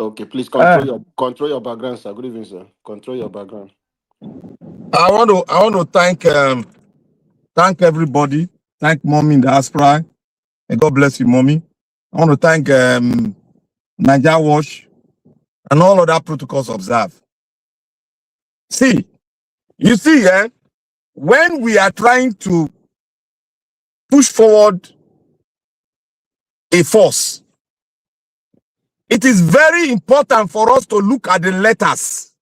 Okay, please Uh, control your background, sir. Good evening, sir. Control your background. I want to thank everybody. Thank mommy in the diaspora. And God bless you, mommy. I want to thank Niger Wash and all other protocols observed. See, you see, when we are trying to push forward a force, it is very important for us to look at the letters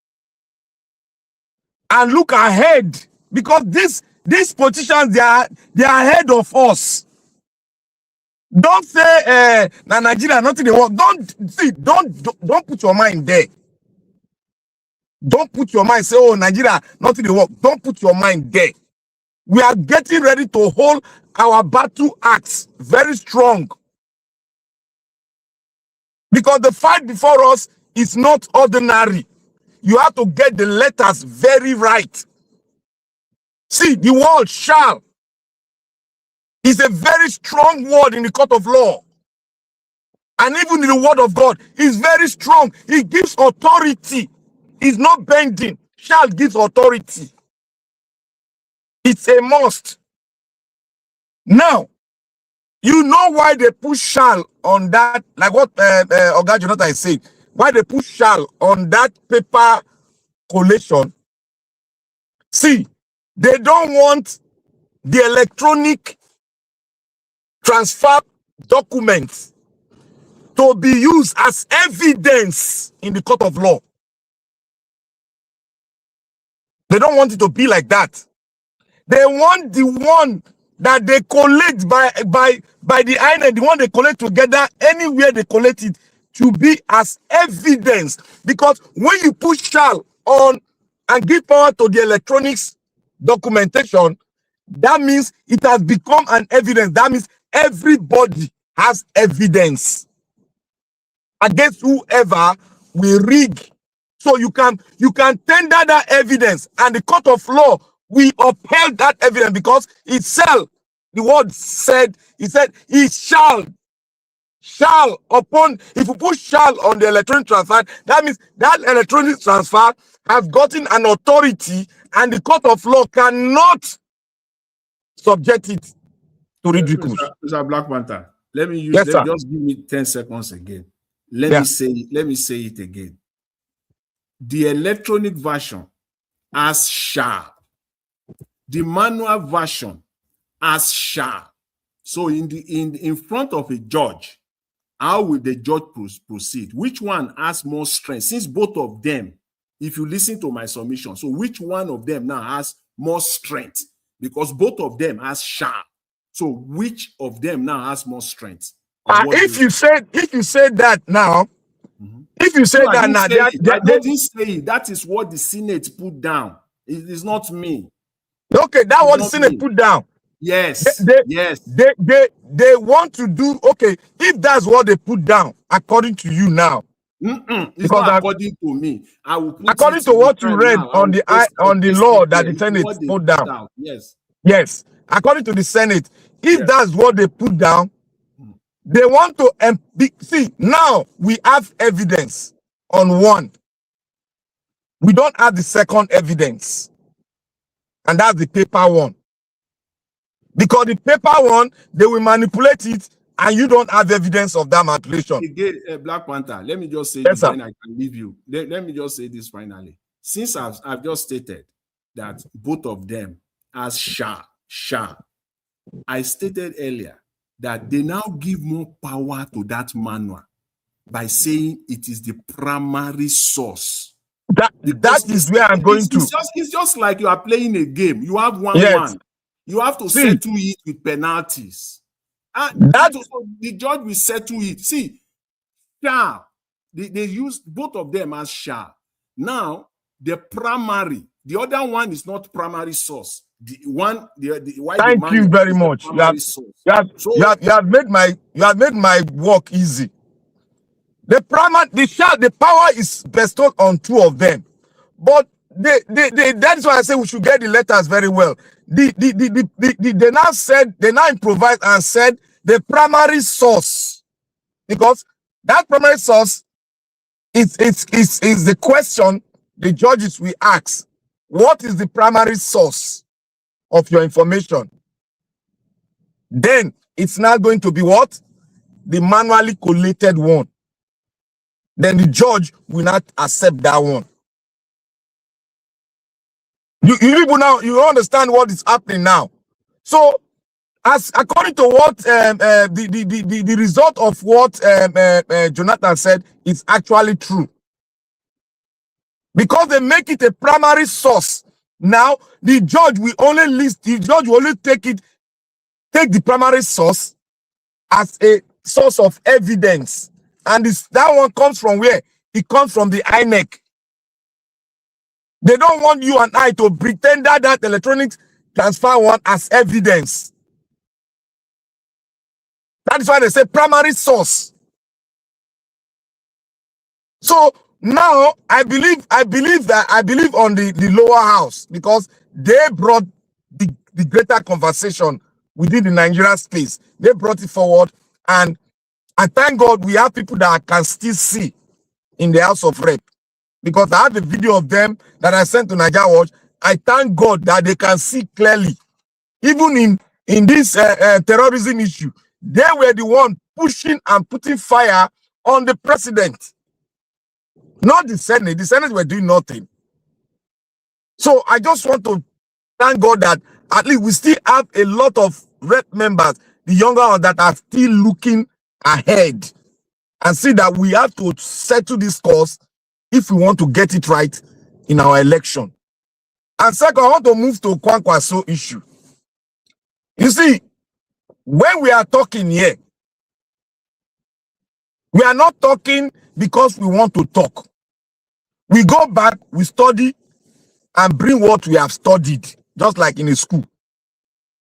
and look ahead, because these politicians, they are ahead of us. Don't say na Nigeria nothing they work. Don't put your mind there. Don't put your mind say, oh, Nigeria nothing they work. Don't put your mind there. We are getting ready to hold our battle axe very strong, because the fight before us is not ordinary. You have to get the letters very right. See, the word shall is a very strong word in the court of law. And even in the word of God, is very strong. It gives authority. It's not bending. Shall gives authority. It's a must. Now, you know why they push shall on that, like what Oga Jonathan is saying, why they push shall on that paper collation. See, they don't want the electronic transfer documents to be used as evidence in the court of law. They don't want it to be like that. They want the one that they collect by the INEC, the one they collect together, anywhere they collect it, to be as evidence. Because when you push shall on and give power to the electronics documentation, that means it has become an evidence. That means everybody has evidence against whoever will rig. So you can tender that evidence, and the court of law will upheld that evidence, because itself, the word said, it said, it shall upon, if you put shall on the electronic transfer, that means that electronic transfer has gotten an authority, and the court of law cannot subject it to ridicule. Mr. Black Panther, let me use, yes, just give me 10 seconds again. Let me say it again. The electronic version as shall. The manual version as shall. So in front of a judge, how will the judge proceed? Which one has more strength? Since both of them, if you listen to my submission, so which one of them now has more strength? Because both of them has shall. So which of them now has more strength? If you say that now, if you say that now, they didn't say it. That is what the Senate put down. It is not me. Okay, that what the Senate put down. Yes. They want to do, okay, if that's what they put down, according to you now. It's not according to me. I will put according to what you read on the law that the Senate put down. Yes. According to the Senate, if that's what they put down, they want to see, now we have evidence on one. We don't have the second evidence. And that's the paper one. Because the paper one, they will manipulate it, and you don't have evidence of that manipulation. Again, Black Panther, let me just say this, then I can leave you. Let me just say this finally. Since I've just stated that both of them as shall, I stated earlier that they now give more power to that manual by saying it is the primary source. That is where I'm going to. It's just like you are playing a game. You have 1-1. You have to settle it with penalties. And the judge will settle it. See, shall. They use both of them as shall. Now, the primary, the other one is not primary source. Thank you very much. You have made my work easy. The power is bestowed on two of them, but that's why I say we should get the letters very well. They now improvised and said the primary source, because that primary source it's the question the judges will ask. What is the primary source of your information? Then it's not going to be what? The manually collated one. Then the judge will not accept that one. You people now, you understand what is happening now. So, as according to what the result of what Jonathan said is actually true. Because they make it a primary source. Now, the judge will only take the primary source as a source of evidence. And that one comes from where? It comes from the INEC. They don't want you and I to pretend that electronic transfer one as evidence. That is why they say primary source. So now I believe on the lower house, because they brought the greater conversation within the Nigeria space. They brought it forward, and I thank God we have people that I can still see in the House of Rep, because I have a video of them that I sent to Nigeria Watch. I thank God that they can see clearly. Even in this terrorism issue, they were the one pushing and putting fire on the president, not the Senate. The Senate were doing nothing. So I just want to thank God that at least we still have a lot of Rep members, the younger ones, that are still looking ahead and see that we have to settle this cause if we want to get it right in our election. And second, I want to move to Kwankwaso issue. You see, when we are talking here, we are not talking because we want to talk. We go back, we study, and bring what we have studied, just like in a school,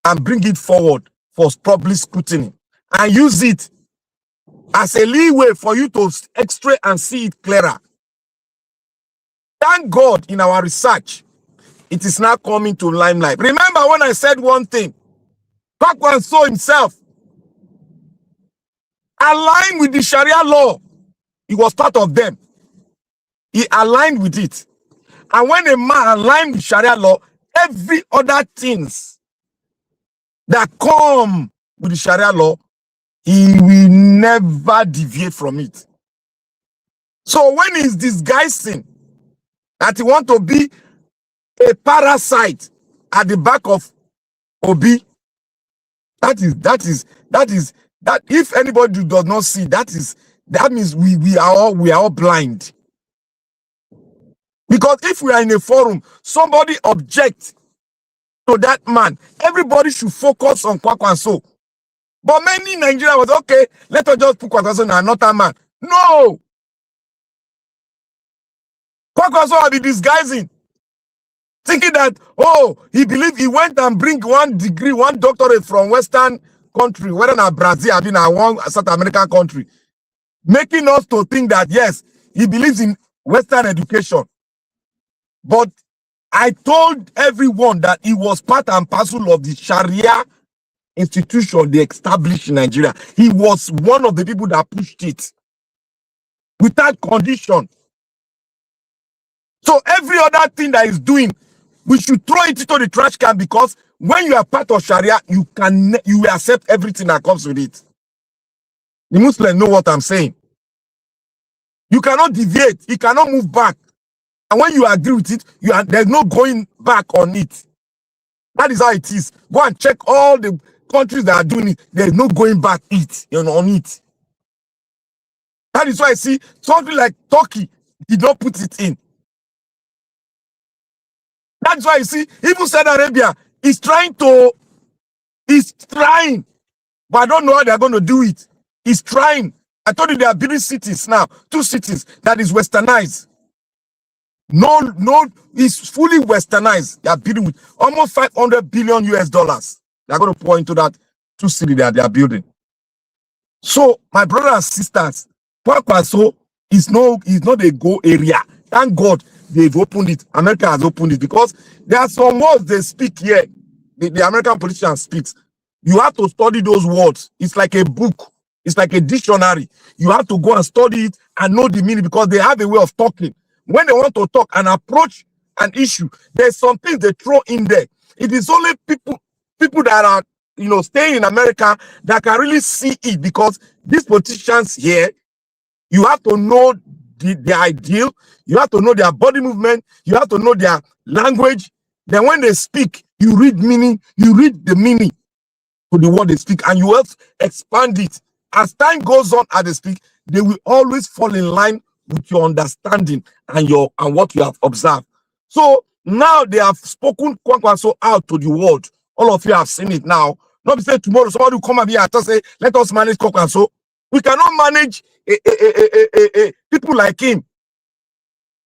and bring it forward for public scrutiny, and use it as a leeway for you to extract and see it clearer. Thank God in our research, it is now coming to limelight. Remember when I said one thing, Kwankwaso himself aligned with the Sharia law. He was part of them. He aligned with it. And when a man aligned with Sharia law, every other things that come with the Sharia law, he will never deviate from it. So when he's disguising that he want to be a parasite at the back of Obi, that if anybody does not see, that means we are all blind. Because if we are in a forum, somebody objects to that man, everybody should focus on Kwankwaso. But many Nigerians was okay, let us just put Kwankwaso in another man. No! Kwankwaso will be disguising, thinking that, oh, he believed he went and bring 1 degree, 1 doctorate from Western country, whether not Brazil, I mean, one South American country, making us to think that, yes, he believes in Western education. But I told everyone that he was part and parcel of the Sharia institution they established in Nigeria. He was one of the people that pushed it without condition. So every other thing that he's doing, we should throw it into the trash can, because when you are part of Sharia, you will accept everything that comes with it. The Muslims know what I'm saying. You cannot deviate. You cannot move back. And when you agree with it, there's no going back on it. That is how it is. Go and check all the countries that are doing it. There's no going back on it. That is why I see something like Turkey did not put it in. That's why you see, even Saudi Arabia is trying, but I don't know how they're going to do it. He's trying. I told you they are building cities now, 2 cities that is westernized. No, it's fully westernized. They are building with almost $500 billion US. They're going to pour into that 2 cities that they are building. So, my brothers and sisters, Kwankwaso is not a go area. Thank God they've opened it. America has opened it, because there are some words they speak here. The American politician speaks. You have to study those words. It's like a book. It's like a dictionary. You have to go and study it and know the meaning, because they have a way of talking. When they want to talk and approach an issue, there's some things they throw in there. It is only people that are, you know, staying in America that can really see it, because these politicians here, you have to know their ideal, you have to know their body movement, you have to know their language. Then when they speak, you read meaning, you read the meaning to the word they speak, and you have to expand it. As time goes on, as they speak, they will always fall in line with your understanding and what you have observed. So now they have spoken Kwankwaso out to the world. All of you have seen it now. Not be say tomorrow somebody will come up here and say, let us manage Kwankwaso. We cannot manage people like him.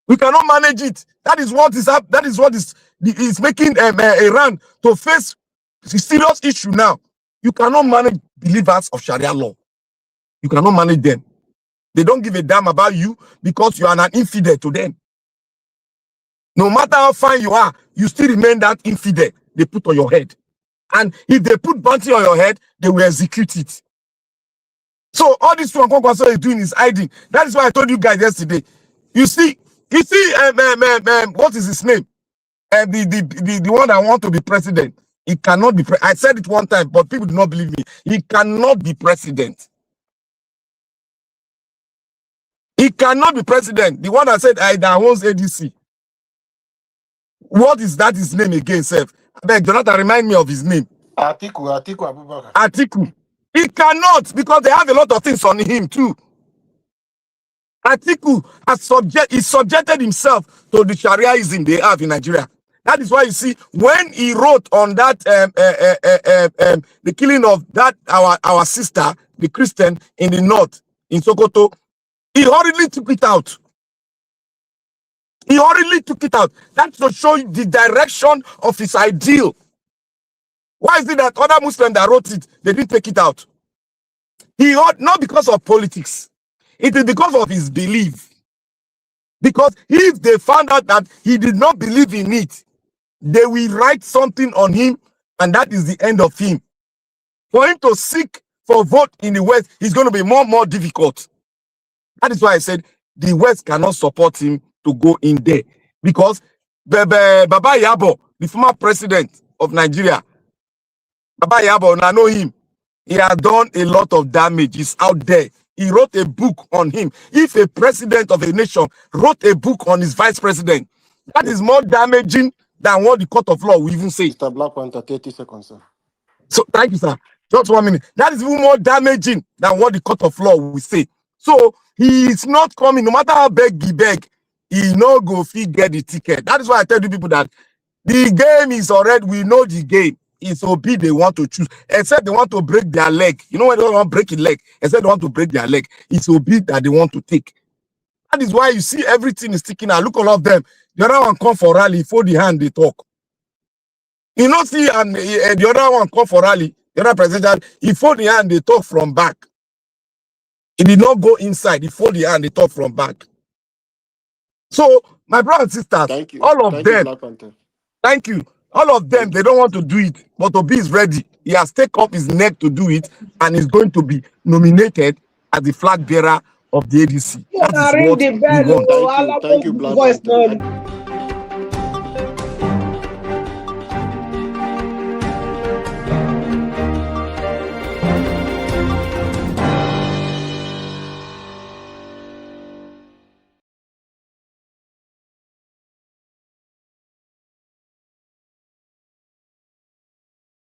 We cannot manage it. That is what is making Iran to face a serious issue now. You cannot manage believers of Sharia law. You cannot manage them. They don't give a damn about you because you are an infidel to them. No matter how fine you are, you still remain that infidel they put on your head. And if they put bounty on your head, they will execute it. So all this Kwankwaso is doing is hiding. That is why I told you guys yesterday. You see, what is his name? The one that want to be president. He cannot be. I said it one time, but people do not believe me. He cannot be president. He cannot be president. The one that said that owns ADC. What is that his name again, Seth? I beg, Jonathan, remind me of his name. Atiku Abubakar. Atiku. He cannot, because they have a lot of things on him too. Atiku has subjected himself to the Shariaism they have in Nigeria. That is why you see when he wrote on that the killing of that our sister, the Christian in the north in Sokoto, he hurriedly took it out. He hurriedly took it out. That's to show you the direction of his ideal. Why is it that other Muslims that wrote it, they didn't take it out? He ought not because of politics. It is because of his belief. Because if they found out that he did not believe in it, they will write something on him, and that is the end of him. For him to seek for vote in the West is going to be more difficult. That is why I said the West cannot support him to go in there. Because Baba Yabo, the former president of Nigeria, Baba Yabo, I know him. He has done a lot of damage. He's out there. He wrote a book on him. If a president of a nation wrote a book on his vice president, that is more damaging than what the court of law will even say. Mr. Black Panther, 30 seconds, sir. So, thank you, sir. Just 1 minute. That is even more damaging than what the court of law will say. So, he is not coming. No matter how beg, he no go fit get the ticket. That is why I tell you people that the game is already, we know the game. It's Obi they want to choose, except they want to break their leg. You know when they don't want to break a leg, except they want to break their leg. It's Obi that they want to take. That is why you see everything is sticking out. Look all of them. The other one come for rally, fold the hand, they talk. You know, see, and the other one come for rally, the other president, he fold the hand, they talk from back. He did not go inside, he fold the hand, they talk from back. So, my brothers and sisters, Thank you. all of them, Black Panther. Thank you. All of them, they don't want to do it, but Obi is ready. He has taken up his neck to do it, and is going to be nominated as the flag bearer of the ADC. That is what we want. Thank you, Black Panther.